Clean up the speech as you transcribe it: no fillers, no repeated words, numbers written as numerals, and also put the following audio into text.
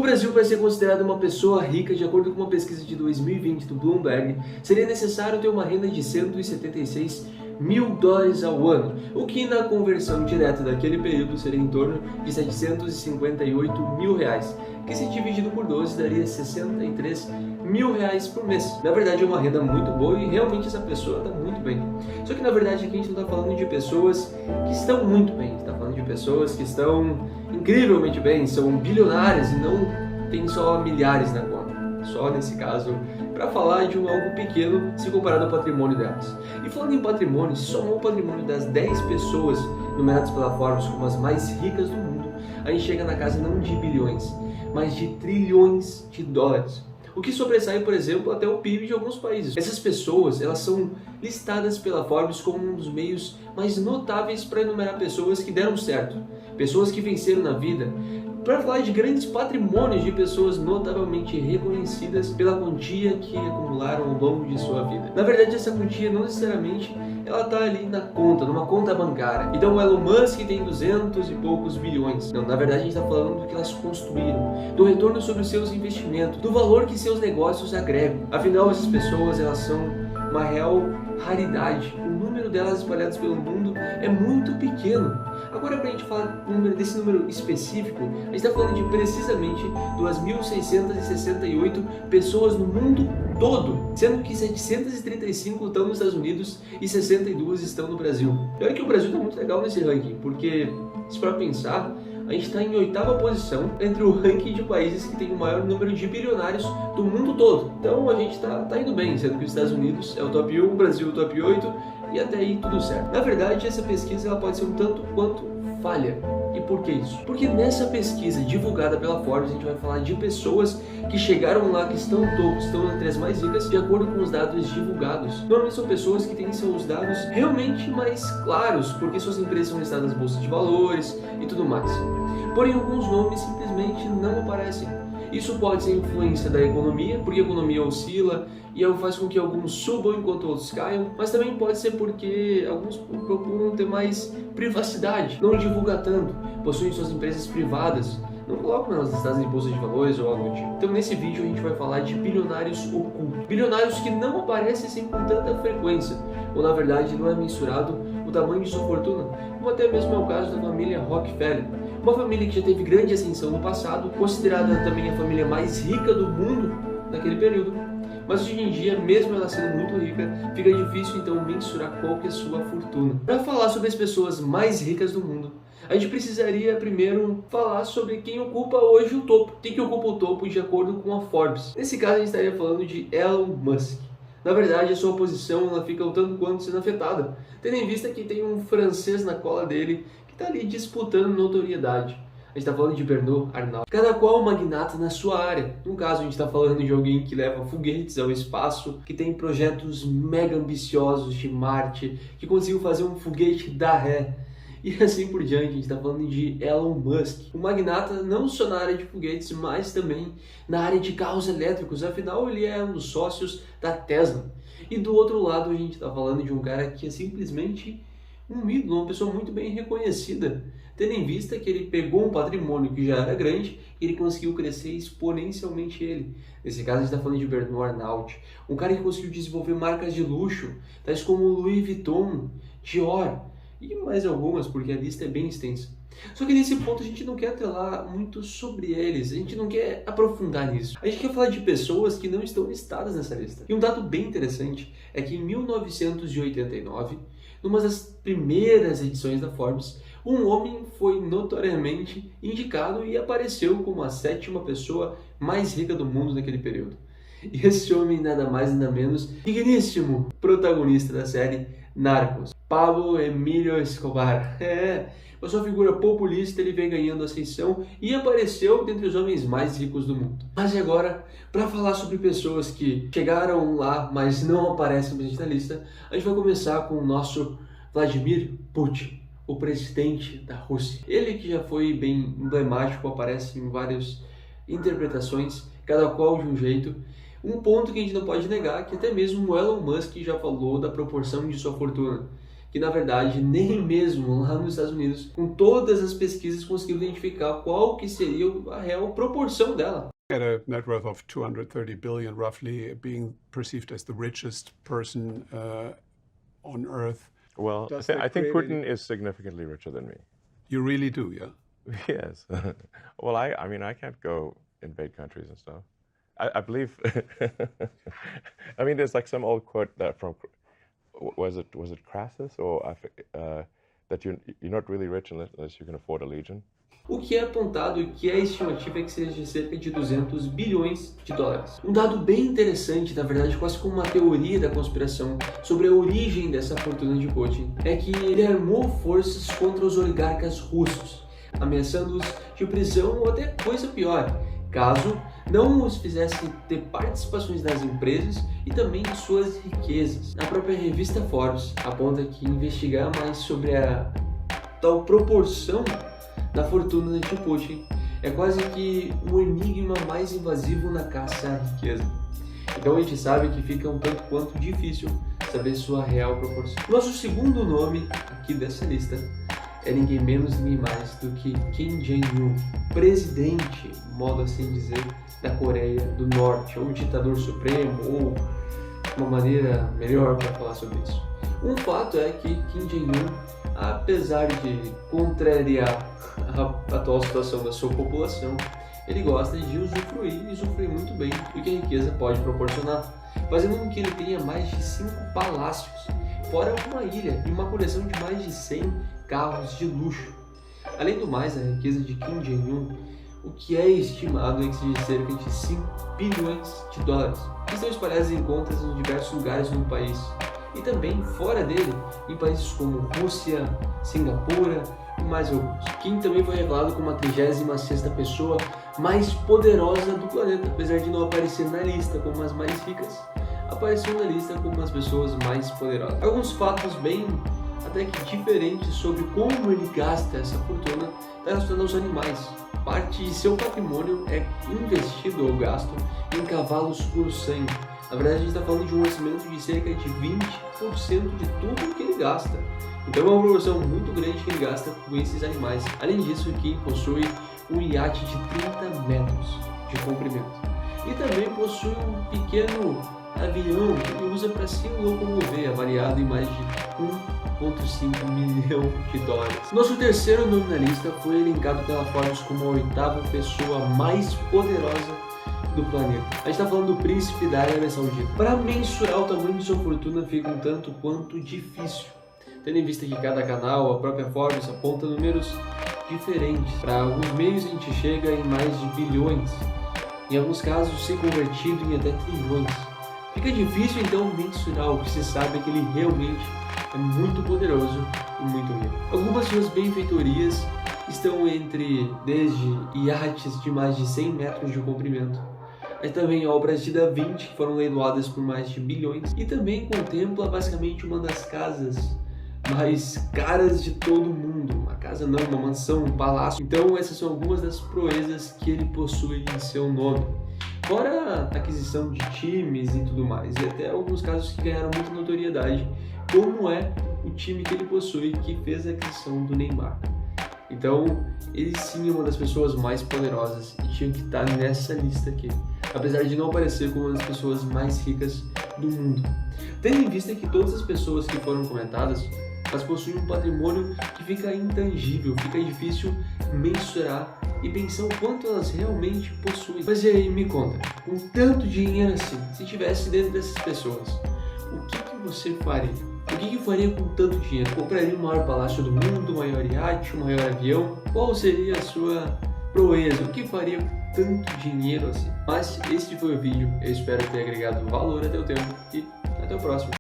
Brasil para ser considerado uma pessoa rica, de acordo com uma pesquisa de 2020 do Bloomberg, seria necessário ter uma renda de 176 mil dólares ao ano, o que na conversão direta daquele período seria em torno de 758 mil reais, que se dividido por 12 daria 63 mil reais por mês. Na verdade é uma renda muito boa e realmente essa pessoa está muito bem. Só que na verdade aqui a gente não está falando de pessoas que estão muito bem, a gente está falando de pessoas que estão incrivelmente bem, são bilionárias e não tem só milhares na conta. Só nesse caso, para falar de algo pequeno se comparado ao patrimônio delas. E falando em patrimônio, se somar o patrimônio das 10 pessoas numeradas pela Forbes como as mais ricas do mundo, a gente chega na casa não de bilhões, mas de trilhões de dólares. O que sobressai, por exemplo, até o PIB de alguns países. Essas pessoas, elas são listadas pela Forbes como um dos meios mais notáveis para enumerar pessoas que deram certo, pessoas que venceram na vida, para falar de grandes patrimônios de pessoas notavelmente reconhecidas pela quantia que acumularam ao longo de sua vida. Na verdade, essa quantia não necessariamente ela está ali na conta, numa conta bancária. Então o Elon Musk tem 200 e poucos bilhões. Não, na verdade a gente está falando do que elas construíram, do retorno sobre os seus investimentos, do valor que seus negócios agregam. Afinal, essas pessoas elas são uma real raridade. O número delas espalhadas pelo mundo é muito pequeno. Agora, para a gente falar desse número específico, a gente está falando de precisamente 2.668 pessoas no mundo todo, sendo que 735 estão nos Estados Unidos e 62 estão no Brasil. E olha que o Brasil está muito legal nesse ranking, porque, se para pensar, a gente está em 8ª posição entre o ranking de países que tem o maior número de bilionários do mundo todo. Então a gente está indo bem, sendo que os Estados Unidos é o top 1, o Brasil é o top 8 e até aí tudo certo. Na verdade, essa pesquisa ela pode ser um tanto quanto falha. E por que isso? Porque nessa pesquisa divulgada pela Forbes a gente vai falar de pessoas que chegaram lá, que estão no topo, estão entre as mais ricas, de acordo com os dados divulgados. Normalmente são pessoas que têm seus dados realmente mais claros, porque suas empresas são listadas nas bolsas de valores e tudo mais. Porém, alguns nomes simplesmente não aparecem. Isso pode ser influência da economia, porque a economia oscila e faz com que alguns subam enquanto outros caiam, mas também pode ser porque alguns procuram ter mais privacidade, não divulgar tanto, possuem suas empresas privadas, não colocam nas listadas de bolsa de valores ou algo do tipo. Então nesse vídeo a gente vai falar de bilionários ocultos, bilionários que não aparecem assim com tanta frequência, ou na verdade não é mensurado o tamanho de sua fortuna, como até mesmo é o caso da família Rockefeller. Uma família que já teve grande ascensão no passado, considerada também a família mais rica do mundo naquele período. Mas hoje em dia, mesmo ela sendo muito rica, fica difícil então mensurar qual que é a sua fortuna. Para falar sobre as pessoas mais ricas do mundo, a gente precisaria primeiro falar sobre quem ocupa hoje o topo. Quem que ocupa o topo de acordo com a Forbes. Nesse caso a gente estaria falando de Elon Musk. Na verdade, a sua posição ela fica um tanto quanto sendo afetada, tendo em vista que tem um francês na cola dele que está ali disputando notoriedade. A gente está falando de Bernard Arnault, cada qual magnata na sua área. No caso, a gente está falando de alguém que leva foguetes ao espaço, que tem projetos mega ambiciosos de Marte, que conseguiu fazer um foguete da ré. E assim por diante, a gente está falando de Elon Musk, um magnata não só na área de foguetes, mas também na área de carros elétricos. Afinal, ele é um dos sócios da Tesla. E do outro lado, a gente está falando de um cara que é simplesmente um ídolo, uma pessoa muito bem reconhecida, tendo em vista que ele pegou um patrimônio que já era grande e ele conseguiu crescer exponencialmente ele. Nesse caso, a gente está falando de Bernard Arnault, um cara que conseguiu desenvolver marcas de luxo, tais como Louis Vuitton, Dior, e mais algumas, porque a lista é bem extensa. Só que nesse ponto a gente não quer atrelar muito sobre eles, a gente não quer aprofundar nisso. A gente quer falar de pessoas que não estão listadas nessa lista. E um dado bem interessante é que em 1989, numa das primeiras edições da Forbes, um homem foi notoriamente indicado e apareceu como a 7ª pessoa mais rica do mundo naquele período. E esse homem nada mais nada menos digníssimo protagonista da série Narcos, Pablo Emilio Escobar. Com sua figura populista ele vem ganhando ascensão e apareceu dentre os homens mais ricos do mundo. Mas e agora, para falar sobre pessoas que chegaram lá, mas não aparecem presente na lista, a gente vai começar com o nosso Vladimir Putin, o presidente da Rússia. Ele que já foi bem emblemático, aparece em várias interpretações, cada qual de um jeito. Um ponto que a gente não pode negar é que até mesmo o Elon Musk já falou da proporção de sua fortuna. que na verdade nem mesmo lá nos Estados Unidos, com todas as pesquisas, conseguiram identificar qual que seria a real proporção dela. At a net worth of 230 billion, roughly, being perceived as the richest person on Earth. Well, I think Putin is significantly richer than me. You really do, yeah? Yes. Well, I mean, I can't go invade countries and stuff. I believe. I mean, there's like some old quote that from was it Crassus or that you're not really rich unless you can afford a legion. O que é apontado e que é estimativa é que seja de cerca de 200 bilhões de dólares. Um dado bem interessante, na verdade quase como uma teoria da conspiração sobre a origem dessa fortuna de Putin, é que ele armou forças contra os oligarcas russos, ameaçando-os de prisão ou até coisa pior, caso não os fizesse ter participações nas empresas e também de suas riquezas. A própria revista Forbes aponta que investigar mais sobre a tal proporção da fortuna de Putin é quase que um enigma mais invasivo na caça à riqueza. Então a gente sabe que fica um tanto quanto difícil saber sua real proporção. Nosso segundo nome aqui dessa lista é ninguém menos ninguém mais do que Kim Jong-un, presidente, modo assim dizer, da Coreia do Norte, ou ditador supremo, ou uma maneira melhor para falar sobre isso. Um fato é que Kim Jong-un, apesar de contrariar a atual situação da sua população, ele gosta de usufruir e usufruir muito bem do que a riqueza pode proporcionar, fazendo com que ele tenha mais de 5 palácios, fora uma ilha e uma coleção de mais de 100 carros de luxo. Além do mais, a riqueza de Kim Jong-un, o que é estimado é que seja cerca de 5 bilhões de dólares, que estão espalhados em contas em diversos lugares no país, e também fora dele, em países como Rússia, Singapura e mais alguns. Kim também foi revelado como a 36ª pessoa mais poderosa do planeta, apesar de não aparecer na lista como as mais ricas, apareceu na lista como as pessoas mais poderosas. Alguns fatos bem até que diferentes sobre como ele gasta essa fortuna está relacionado aos animais. Parte de seu patrimônio é investido ou gasto em cavalos por sangue. Na verdade, a gente está falando de um orçamento de cerca de 20% de tudo que ele gasta. Então é uma proporção muito grande que ele gasta com esses animais. Além disso, Kim possui um iate de 30 metros de comprimento. E também possui um pequeno avião que ele usa para se locomover, avaliado em mais de 1,5 milhão de dólares. Nosso terceiro nome na lista foi elencado pela Forbes como a 8ª pessoa mais poderosa do planeta. A gente está falando do príncipe da Arábia Saudita. Para mensurar o tamanho de sua fortuna fica um tanto quanto difícil, tendo em vista que cada canal, a própria Forbes, aponta números diferentes. Para alguns meios a gente chega em mais de bilhões, em alguns casos ser convertido em até trilhões. Fica difícil então mensurar, o que se sabe é que ele realmente é muito poderoso e muito rico. Algumas suas benfeitorias estão desde iates de mais de 100 metros de comprimento, mas também obras de Da Vinci que foram leiloadas por mais de bilhões, e também contempla basicamente uma das casas mais caras de todo o mundo. Uma casa não, uma mansão, um palácio. Então essas são algumas das proezas que ele possui em seu nome. Fora a aquisição de times e tudo mais, e até alguns casos que ganharam muita notoriedade, como é o time que ele possui, que fez a aquisição do Neymar. Então, ele sim é uma das pessoas mais poderosas e tinha que estar nessa lista aqui, apesar de não aparecer como uma das pessoas mais ricas do mundo. Tendo em vista que todas as pessoas que foram comentadas, elas possuem um patrimônio que fica intangível, fica difícil mensurar e pensar o quanto elas realmente possuem. Mas e aí, me conta, com tanto dinheiro assim, se estivesse dentro dessas pessoas, o que você faria? O que faria com tanto dinheiro? Compraria o maior palácio do mundo, o maior iate, o maior avião? Qual seria a sua proeza? O que faria com tanto dinheiro assim? Mas esse foi o vídeo, eu espero ter agregado valor até o tempo e até o próximo.